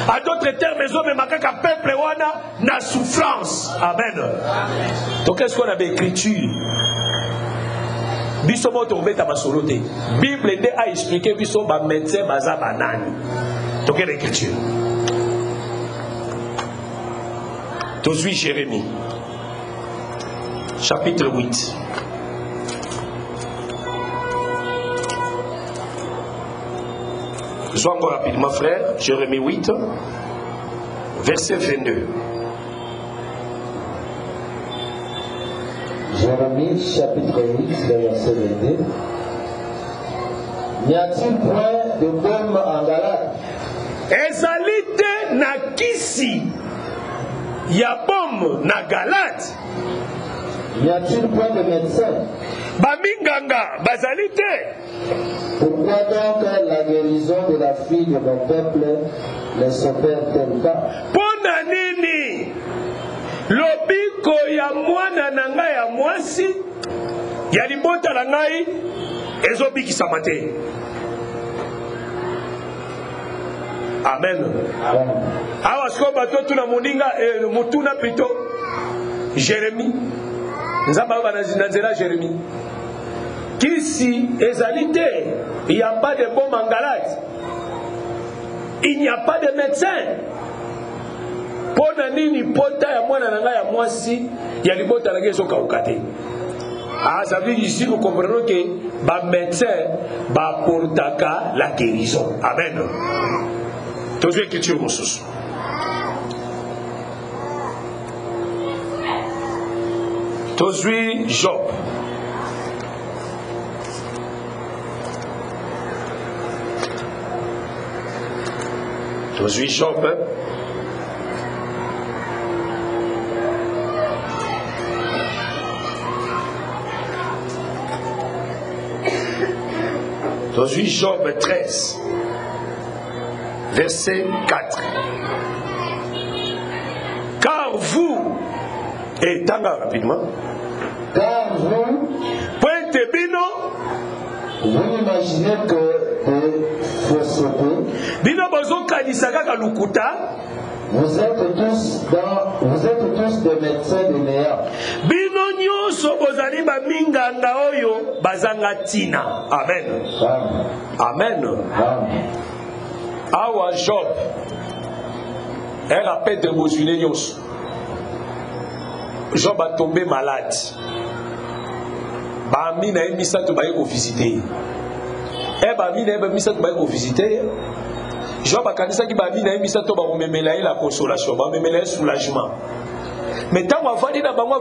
À d'autres termes, les hommes makaka peuple wana na souffrance. Amen. Donc qu'est-ce qu'on avait écriture? Biso moto obeta masolote. Bible a expliqué biso ba médecin baza banani. Donc quelle écriture? Tozui Jérémie. Chapitre 8. Sois encore rapidement, frère. Jérémie 8, verset 22.
Jérémie, chapitre 8, verset 22. N'y a-t-il point de baume en Galate?
Ezalite na kisi ya bom na Galate.
Y a-t-il point de médecin?
Baminganga bazali te.
Pourquoi donc la guérison de la fille de mon peuple ne s'opère-t-elle pas?
Pona nini lobiko ya mwana na ngai ya mwasi ya libota na ngai ezobikisama te. Amen. Awa siko bato tuna moninga mutuna plutôt Jérémie. Nzamba ba na nzela Jérémie. Kisi ezalité, il n'y a pas de bon en Galate. Il n'y a pas de médecin. Pona nini pota ya mwana na ngai ya mwasi ya libota na ngai kauka te. Ah, ça veut dire ici nous comprenons que ba médecin ba portaka la guérison. Amen. Tozwe écriture mosusu. Tozwe Job. Tozwe Job. Tozwe Job 13. Verset 4. Car vous, et tanga rapidement,
Car vous,
pointe bino,
vous imaginez que de fausseté,
bino bozo kanisaka ka lukuta,
vous êtes tous des médecins de néant.
bino nyonso bozali ba minganga oyo bazanga tina. Amen.
Amen.
Amen.
Amen.
Awa Job, un rappel de Mosulé nyonso. Job a tombé malade. Bami na emisa to baye ko visiter. Bami na emisa to baye ko visiter. Job a kanisa ki bami na emisa to ba komemela la consolation, ba memela soulagement. Mais tant avandi na bango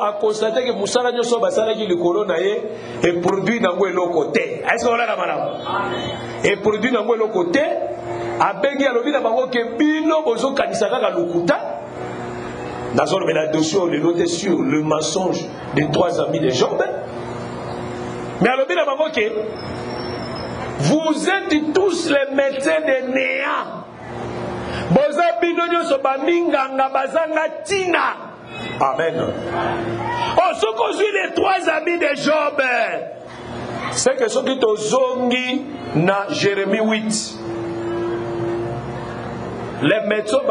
a constater que musala nyoso basala ki likolo na ye et produit nango eloko te. Est-ce que on a la madame? Et produit nango eloko te. Abengi alobi na bango ke bino bozo kanisa kaka lukuta. Dans le dossier, on est noté sur le mensonge des 3 amis de Job. Mais alors, bien avant que vous êtes tous les médecins de néant. Boza binonyo so baminganga bazanga tina. Amen. Oh, ce qu'on suit les 3 amis de Job, c'est que ceux qui ont zongi na Jérémie 8. Les médecins,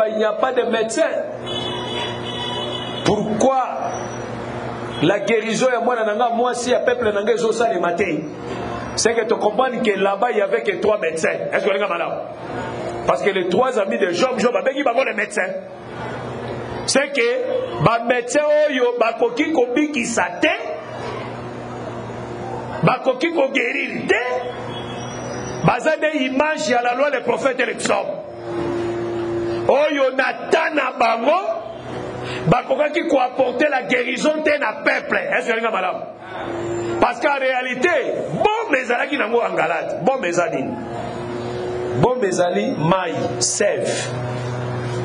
il n'y a pas de médecins. Pourquoi la guérison est moi si le peuple n'a pas ça le matin? C'est que tu comprends que là-bas il y avait que 3 médecins. Est-ce que vous avez madame? Parce que les 3 amis de Job avec qui les médecins. C'est que les médecins oyo bakoki kobiki sate, bakoki ko guérir te, bazade image à la loi des prophètes et les psaumes. Oyo natana bango. Bakokaki ko apporter la guérison de na peuple. Est-ce que madame? Parce qu'en réalité, bon mezalaki nango en Galate, bon mezali. Bon mezali mai sève.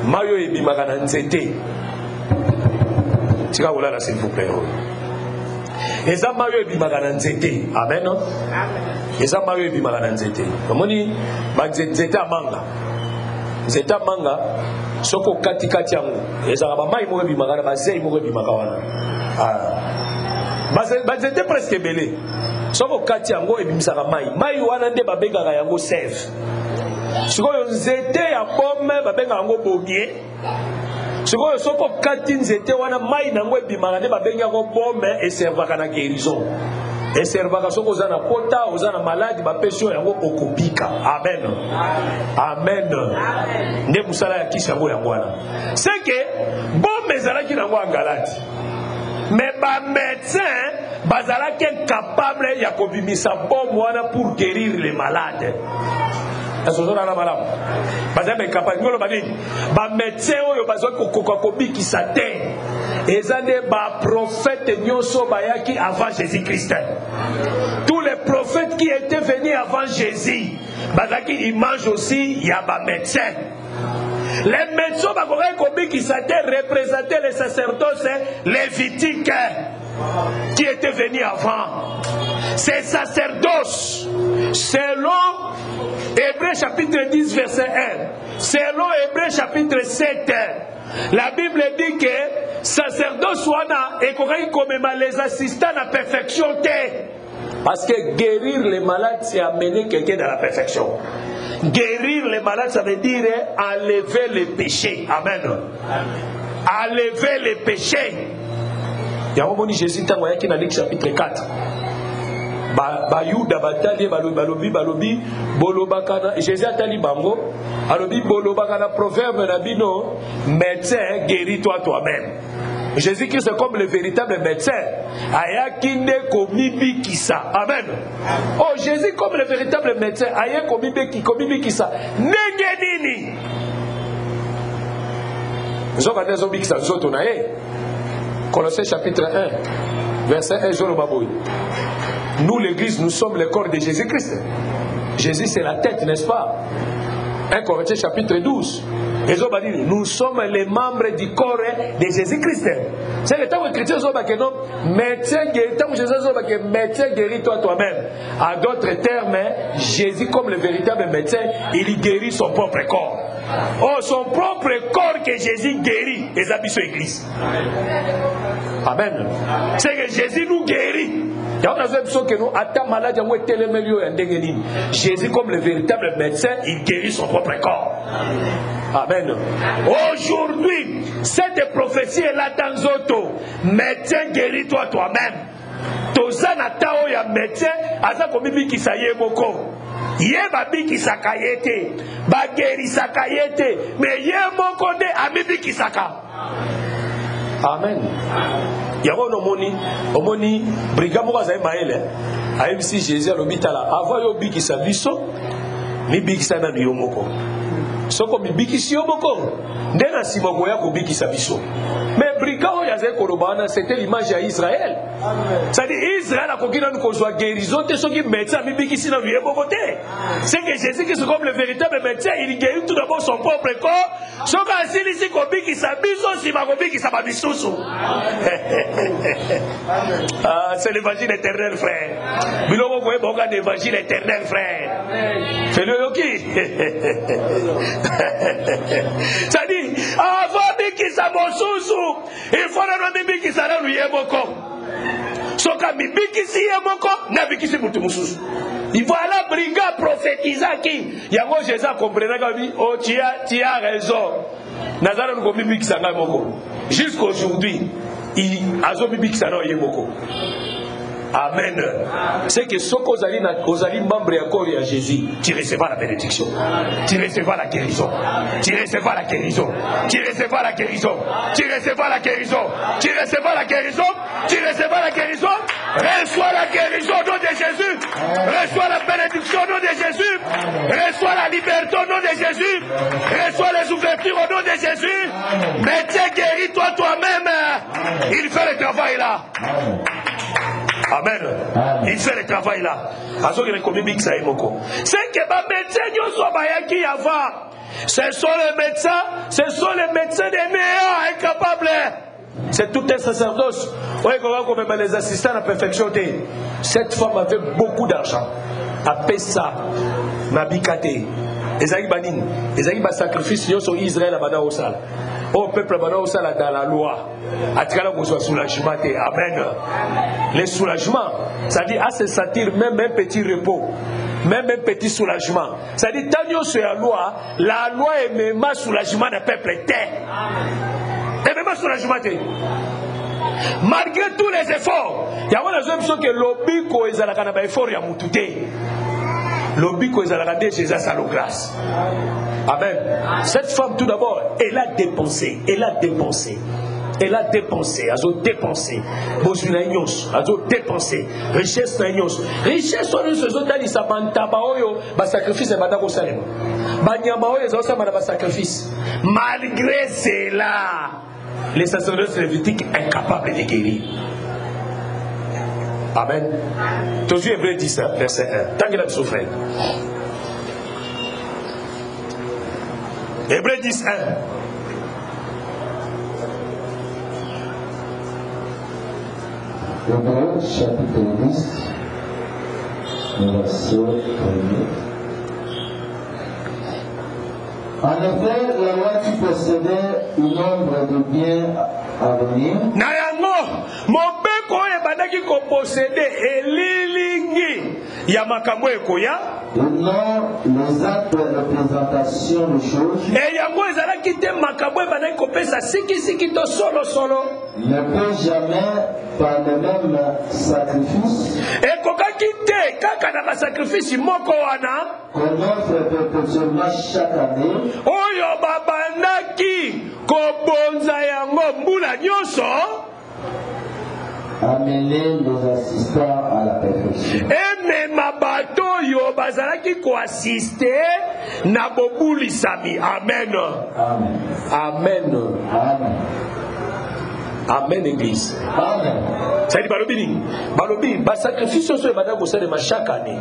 Mayo ebimaka na nzete. Tika ola s'il vous plaît. Eza mayo ebimaka na nzete. Amen. Amen. Eza mayo ebimaka na nzete. Komoni ba nzete amanga. Nzete amanga soko kati yango ezaka ba mai moko bimaka na bazei moko bimaka wana bazete presque belé soko kati yango ebimisaka mai wana nde babengaka yango sève sikoyo nzete ya pomme babengaka yango bogie sikoyo soko kati nzete wana mai nango ebimaka nde babengaka yango pomme eservaka na guérison eservaka soko ozana pota ozana maladi bapesi yango okobika. Amen. Amen. Nde musala ya kisi yango wana. C'est que bon mezalaki nango en Galate. Mais ba médecin bazalaki capable ya kobimisa bon wana pour guérir les malades. Azozona na malamu. Bazalaki capable ngolo badini. Ba médecin oyo bazalaki kokobikisa te. Ezande ba prophète nyonso bayaki avant Jésus-Christ. Tous les prophètes qui étaient venus avant Jésus, Bazaki, il mange aussi, il y a un médecin. Les médecins qui représentaient les sacerdoces lévitiques qui étaient venus avant. Ces sacerdoces, selon Hébreux chapitre 10, verset 1, selon Hébreux chapitre 7, la Bible dit que sacerdoce et comme les assistants à la perfection. Parce que guérir les malades, c'est amener quelqu'un dans la perfection. Guérir les malades, ça veut dire enlever les péchés. Amen. Enlever les péchés. Il y a un moment où Jésus dans Luc chapitre 4. Bayuda batali balobi bolobakana Jésus atali bango alobi bolobakana proverbe na bino médecin guéris-toi toi-même. Jésus-Christ est comme le véritable médecin. Ayakinde komibi kisa. Amen. Oh, Jésus comme le véritable médecin. Ayakinde komibi kisa. Nengenini. Colossiens chapitre 1, verset 1, nous l'église, nous sommes le corps de Jésus-Christ. Jésus c'est la tête, n'est-ce pas? 1 Corinthiens chapitre 12. Nous sommes les membres du corps de Jésus-Christ. C'est le temps où les chrétiens sont médecin guéris-toi toi-même. En d'autres termes, Jésus comme le véritable médecin, il guérit son propre corps. Oh, son propre corps que Jésus guérit, les habits sur l'église. Amen. C'est que Jésus nous guérit. Jésus comme le véritable médecin, il guérit son propre corps. Amen. Aujourd'hui, cette prophétie est là dans Zoto. Médecin, guéris-toi toi-même. Tozana tao ya médecin, aza komibi kisaye moko. Yeba biki sakayete, bageri sakayete, mais ye moko de amibi kisaka. Amen. Yabo no omoni brigamo ka zai maele. Ayebisi Jésus à l'hôpital avant yo biki sa biso, ni biki sa na yo moko. Soko biki si yo moko, ndena si moko ya ko biki sa biso. Mais brigamo ya zai kolobana, c'était l'image à Israël. C'est-à-dire Israël a conquis nous qu'on soit guérison, te ceux qui médecin mi biki si na yo moko te. C'est que Jésus qui est comme le véritable médecin, il guérit tout d'abord son propre corps. Soko asili si ko biki sa biso, si ma ko biki sa ba bisusu. Ah, c'est l'évangile éternel, frère. Biloko koye boka l'évangile éternel, frère. Fais-le yoki. Ça dit, avant biki sa mosusu, il faut le biki sa na yeboko. Soka mi biki si yeboko, na biki si mutu mususu. Il faut aller brigade prophétisant qui. Yango Jésus comprenait comme dit, oh tu as raison. Nazara nous comme biki sa na moko. Jusqu'aujourd'hui, il a zo biki sa na yeboko. Amen. C'est que ce qu'on a membre et corps à Jésus, tu recevras la bénédiction, tu recevras la guérison, tu recevras la guérison, tu recevras la guérison, tu recevras la guérison, tu recevras la guérison, tu recevras la guérison, reçois la guérison au nom de Jésus, reçois la bénédiction au nom de Jésus, reçois la liberté au nom de Jésus, reçois les ouvertures au nom de Jésus. Mais tu guéris-toi toi-même, il fait le travail là. Amen. Il fait le travail là. C'est que les médecins avant. Ce sont les médecins des meilleurs incapables. C'est tout un sacerdoce. Les assistants à la perfection. Cette femme avait beaucoup d'argent. À Pessa, Nabikate, Esaïe Banin, Esaïe sacrifice sur Israël à Bada Osal. Au peuple Bada Osal dans la loi. À Tkala qu'on soit soulagement. Amen. Les soulagements, ça dit à se sentir même un petit repos, même un petit soulagement. Ça dit tant sur la loi est même soulagement du peuple terre. Et même soulagement. Malgré tous les efforts, il y a une chose que l'obbi ko ezalaka na ba effort ya mututé. L'obbi ko ezalaka de Jésus sa grâce. Amen. Cette femme tout d'abord, elle a dépensé, elle a dépensé, elle a dépensé, elle a dépensé. Elle a dépensé. Richesse richesse on se zota li sabanta baoyo ba sacrifice ba dako salema. Ba nyama oyo zosa ba sacrifice. Malgré cela, les sacerdotes lévitiques incapables de guérir. Amen. Toujours Hébreux 10, verset 1. Tant qu'il a souffert. Hébreux 10, 1.
Hébreux, chapitre 10, verset 1er. En effet, la loi qui possédait une ombre de bien à venir,
Na yango, mobeko oyo ebandaki koposede elilingi ya makambo ekoya.
et non les actes de représentation de choses,
E yango ezalaki te makambo ebandaki kopesa sikisiki to solo.
ne peut jamais, par le même sacrifice,
Ekokaki te kaka na basakrifisi moko wana
qu'on offre perpétuellement chaque année,
oyo babandaki kobonza yango mbula nyonso
amener les assistants à la perfection.
emema bato oyo bazalaki koasiste na bobulisami. Amen.
Amen.
Amen.
Amen.
Amen, église.
Amen.
C'est-à-dire, balobi, sacrifice oyo ebandaki kosalema chaque année.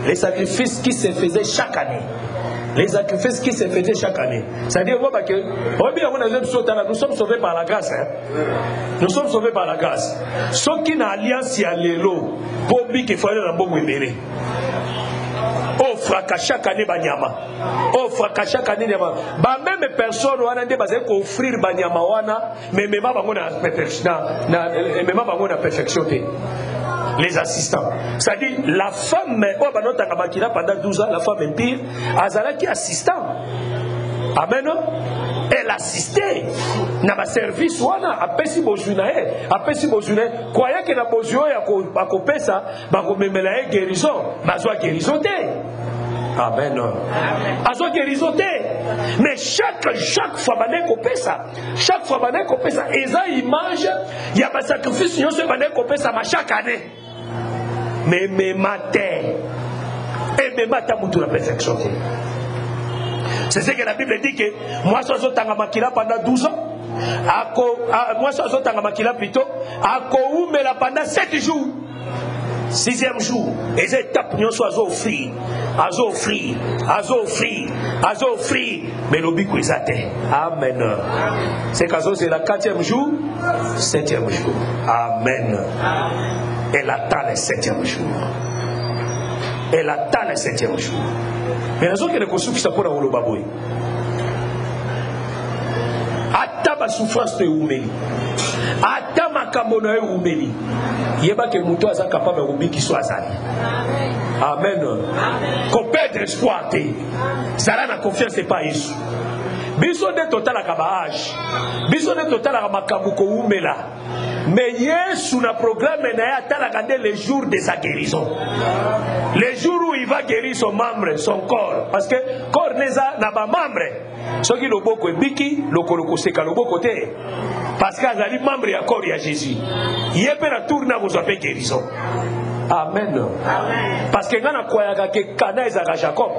Les sacrifices qui se faisaient chaque année. Les sacrifices qui se faisaient chaque année. C'est-à-dire, nous sommes sauvés par la grâce. Hein? Nous sommes sauvés par la grâce. Ceux qui n'ont alliance à l'élo, pour dire qu'il faut aller dans le bon wébéré. Offre à chaque année banyama. Offre à chaque année banyama. Bah même personne on a dit bah c'est offrir banyama wana, mais même pas on a perfection. Les assistants. C'est-à-dire, la femme, pendant 12 ans, la femme impire, Azalaki assistant. Amen. Elle assistait. Dans le service, apesi bojunae, croyant que la bojio ya kopesa, bakomemela guérison, bazwa guérison te. Amen. Azwa guérison te. Mais chaque fois bané kopesa, chaque fois bané kopesa, eza image, il y a un sacrifice, il y a bané kopesa chaque année. Mais matin, et même matin, pour la perfection. C'est ce que la Bible dit que moi, je suis Tangamakila pendant 12 ans. Moi, je suis Tangamakila plutôt. Akoumela pendant 7 jours. 6e jour. Et ces étapes, nous sommes offrir. Mais l'obico est atteint. Amen. C'est c'est la 4e jour, 7e jour. Amen. Elle attend le 7e jour. Elle attend le 7e jour. Mais la zone qui est construite, c'est pour le baboui. Attends ma souffrance de Oumeli. Attends ma camonoe Oumeli. Yeba que Mouto a capable de Oumeli qui soit azali. Amen. Qu'on perd espoir. Ça la confiance n'est pas Jésus. Biso de total à Kabaage. Biso de total à Makabuko Oumela. Mais Yesu na programme n'a pas regardé les jours de sa guérison. Les jours où il va guérir son membre, son corps. Parce que corps n'a pas membre. Ce qui est le boko est biki, le koloko seka le boko te. Parce qu'il y a des membres et corps à Jésus. Il y a un tour na vous avez guérison. Amen. Parce que quand on a que Cana est à Jacob.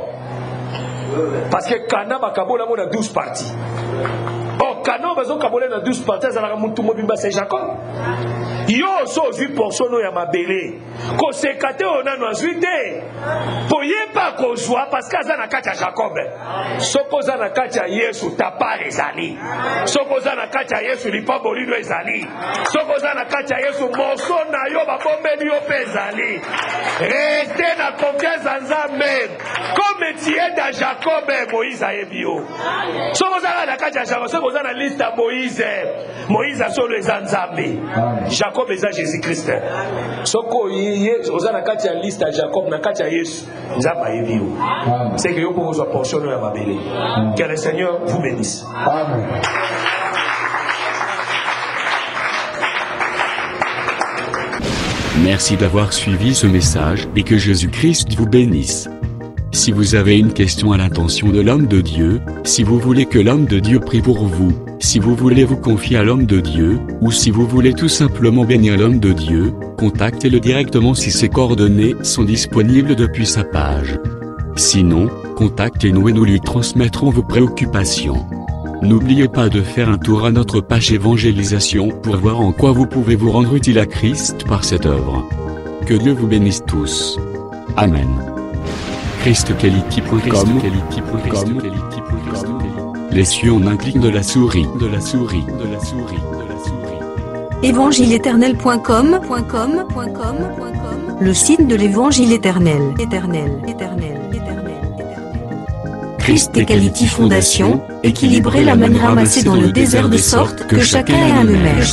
Parce que Cana a 12 parties. Oh, Cana a 12 parties, c'est Jacob. Yo so vu portion ya mabele ko sekate ona no azuite poye pa ko joie parce que za na kati ya Jacob soko za na kati ya Yesu tapa ezali soko za na kati ya Yesu lipambo lino ezali soko za na kati ya Yesu moso na yo babombeli yo pe ezali restez na confiance en Nzambe comme tu es dans Jacob Moïse ayebio soko za na kati ya Jacob soko za na liste ya Moïse solo ezanzambe Jacob est Jésus-Christ. Soko oza na kati ya liste à Jacob na kati ya Yesu. Nzamba yebio. C'est que yo pour vous portion ya mabele. Que le Seigneur vous bénisse. Amen.
Merci d'avoir suivi ce message et que Jésus-Christ vous bénisse. Si vous avez une question à l'intention de l'homme de Dieu, si vous voulez que l'homme de Dieu prie pour vous, si vous voulez vous confier à l'homme de Dieu, ou si vous voulez tout simplement bénir l'homme de Dieu, contactez-le directement si ses coordonnées sont disponibles depuis sa page. Sinon, contactez-nous et nous lui transmettrons vos préoccupations. N'oubliez pas de faire un tour à notre page évangélisation pour voir en quoi vous pouvez vous rendre utile à Christ par cette œuvre. Que Dieu vous bénisse tous. Amen. ChristQuality.com les cieux en un clic de la souris.
Évangile-éternel.com, le site de l'Évangile éternel. Christ Equality Fondation, équilibrer la manne ramassée dans le désert de sorte que chacun ait un numère.